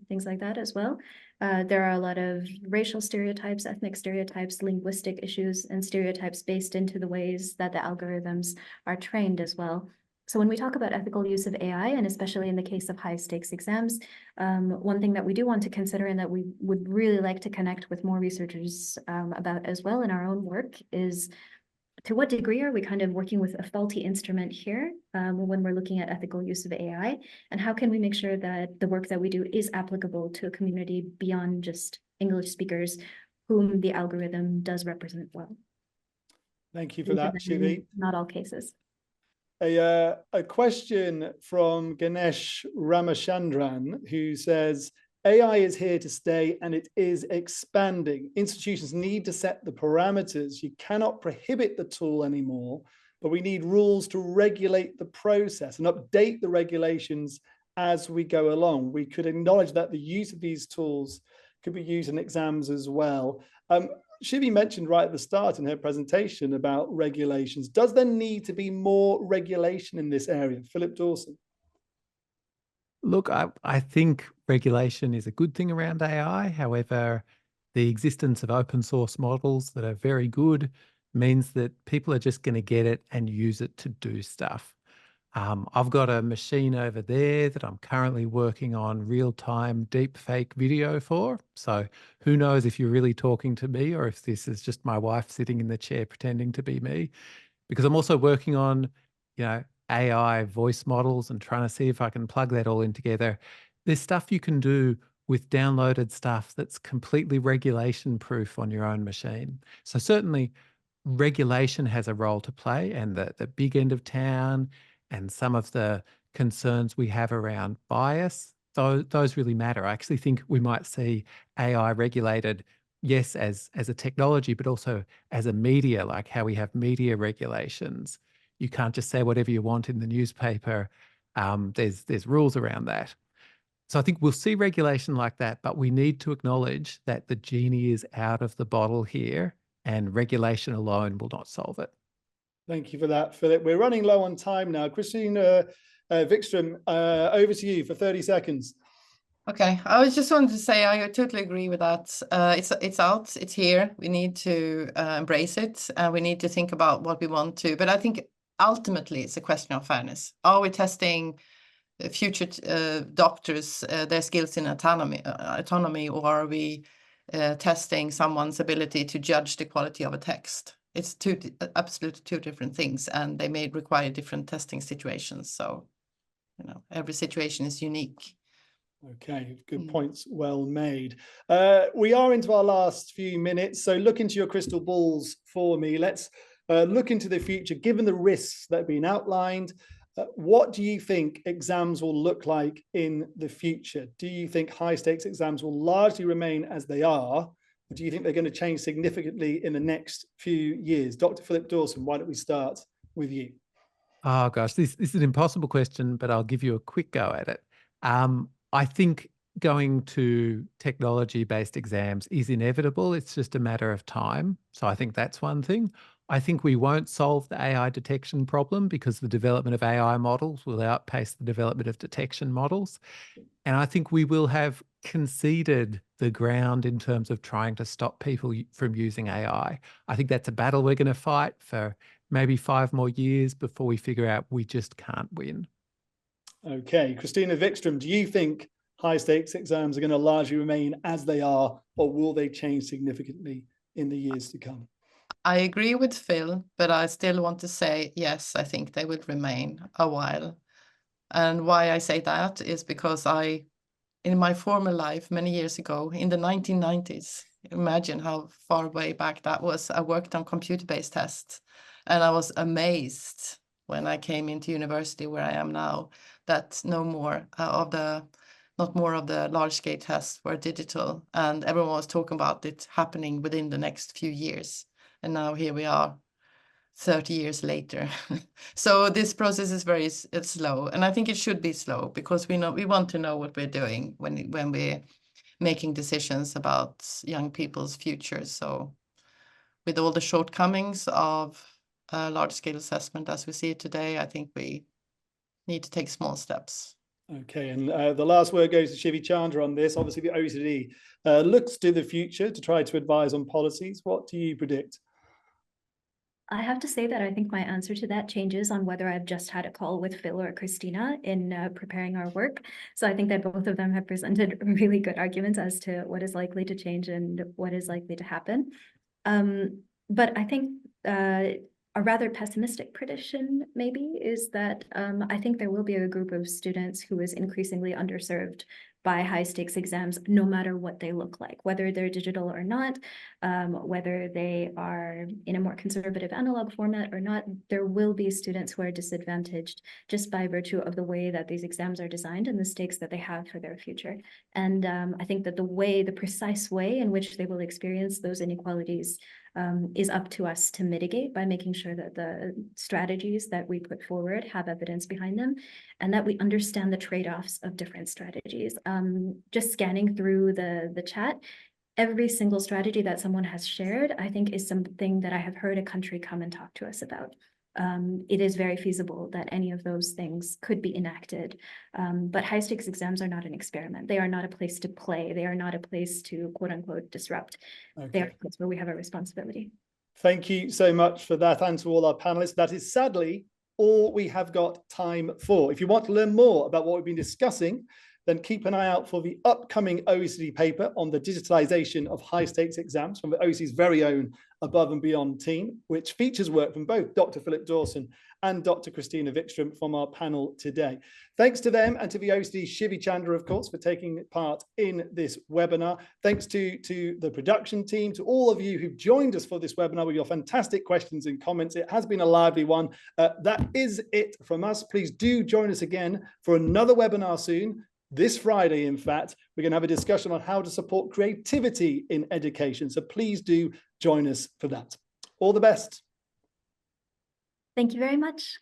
things like that as well. There are a lot of racial stereotypes, ethnic stereotypes, linguistic issues, and stereotypes based into the ways that the algorithms are trained as well. So when we talk about ethical use of AI, and especially in the case of high stakes exams, one thing that we do want to consider and that we would really like to connect with more researchers about as well in our own work is to what degree are we kind of working with a faulty instrument here when we're looking at ethical use of AI? And how can we make sure that the work that we do is applicable to a community beyond just English speakers whom the algorithm does represent well? Thank you for that, Shivi. Not all cases. A question from Ganesh Ramachandran, who says, AI is here to stay and it is expanding. Institutions need to set the parameters. You cannot prohibit the tool anymore, but we need rules to regulate the process and update the regulations as we go along. We could acknowledge that the use of these tools could be used in exams as well. Shivi mentioned right at the start in her presentation about regulations. Does there need to be more regulation in this area? Philip Dawson. Look, I think regulation is a good thing around AI. However, the existence of open source models that are very good means that people are just going to get it and use it to do stuff. I've got a machine over there that I'm currently working on real-time deepfake video for. So who knows if you're really talking to me or if this is just my wife sitting in the chair pretending to be me. Because I'm also working on, AI voice models and trying to see if I can plug that all in together. There's stuff you can do with downloaded stuff that's completely regulation proof on your own machine. So certainly regulation has a role to play, and the big end of town and some of the concerns we have around bias, those really matter. I actually think we might see AI regulated, yes, as a technology, but also as a media, like how we have media regulations. You can't just say whatever you want in the newspaper. There's rules around that. So I think we'll see regulation like that, but we need to acknowledge that the genie is out of the bottle here and regulation alone will not solve it. Thank you for that, Philip. We're running low on time now. Christina Wikström, over to you for 30 seconds. Okay, I was just wanted to say I totally agree with that. It's out, it's here. We need to embrace it. We need to think about what we want to. But I think ultimately it's a question of fairness. Are we testing future doctors, their skills in autonomy, or are we testing someone's ability to judge the quality of a text? It's absolutely two different things, and they may require different testing situations. So, every situation is unique. Okay, good points, well made. We are into our last few minutes, so look into your crystal balls for me. Let's look into the future. Given the risks that have been outlined, what do you think exams will look like in the future? Do you think high stakes exams will largely remain as they are? Or do you think they're going to change significantly in the next few years? Dr. Philip Dawson, why don't we start with you? Oh gosh, this is an impossible question, but I'll give you a quick go at it. I think going to technology-based exams is inevitable. It's just a matter of time. So I think that's one thing. I think we won't solve the AI detection problem because the development of AI models will outpace the development of detection models. And I think we will have conceded the ground in terms of trying to stop people from using AI. I think that's a battle we're going to fight for maybe 5 more years before we figure out we just can't win. Okay, Christina Wikström, do you think high stakes exams are going to largely remain as they are, or will they change significantly in the years to come? I agree with Phil, but I still want to say, yes, I think they will remain a while. And why I say that is because in my former life, many years ago, in the 1990s, imagine how far way back that was, I worked on computer-based tests. And I was amazed when I came into university where I am now, that not more of the large-scale tests were digital. And everyone was talking about it happening within the next few years. And now here we are, 30 years later. So this process is very slow, and I think it should be slow because we want to know what we're doing when we're making decisions about young people's futures. So with all the shortcomings of large-scale assessment as we see it today, I think we need to take small steps. Okay, and the last word goes to Shivi Chandra on this. Obviously, the OECD looks to the future to try to advise on policies. What do you predict? I have to say that I think my answer to that changes on whether I've just had a call with Phil or Christina in preparing our work. So I think that both of them have presented really good arguments as to what is likely to change and what is likely to happen. But I think a rather pessimistic prediction maybe is that I think there will be a group of students who is increasingly underserved by high stakes exams, no matter what they look like, whether they're digital or not, whether they are in a more conservative analog format or not. There will be students who are disadvantaged just by virtue of the way that these exams are designed and the stakes that they have for their future. And I think that the precise way in which they will experience those inequalities is up to us to mitigate by making sure that the strategies that we put forward have evidence behind them and that we understand the trade-offs of different strategies. Just scanning through the chat, every single strategy that someone has shared, I think is something that I have heard a country come and talk to us about. It is very feasible that any of those things could be enacted. But high stakes exams are not an experiment. They are not a place to play. They are not a place to quote unquote disrupt. Okay. They are a place where we have a responsibility. Thank you so much for that, and to all our panelists. That is sadly all we have got time for. If you want to learn more about what we've been discussing, then keep an eye out for the upcoming OECD paper on the digitalization of high stakes exams from the OECD's very own Above and Beyond team, which features work from both Dr. Philip Dawson and Dr. Christina Wikström from our panel today. Thanks to them and to the OECD Shivi Chandra, of course, for taking part in this webinar. Thanks to the production team, to all of you who've joined us for this webinar with your fantastic questions and comments. It has been a lively one. That is it from us. Please do join us again for another webinar soon. This Friday, in fact, we're going to have a discussion on how to support creativity in education. So please do join us for that. All the best. Thank you very much.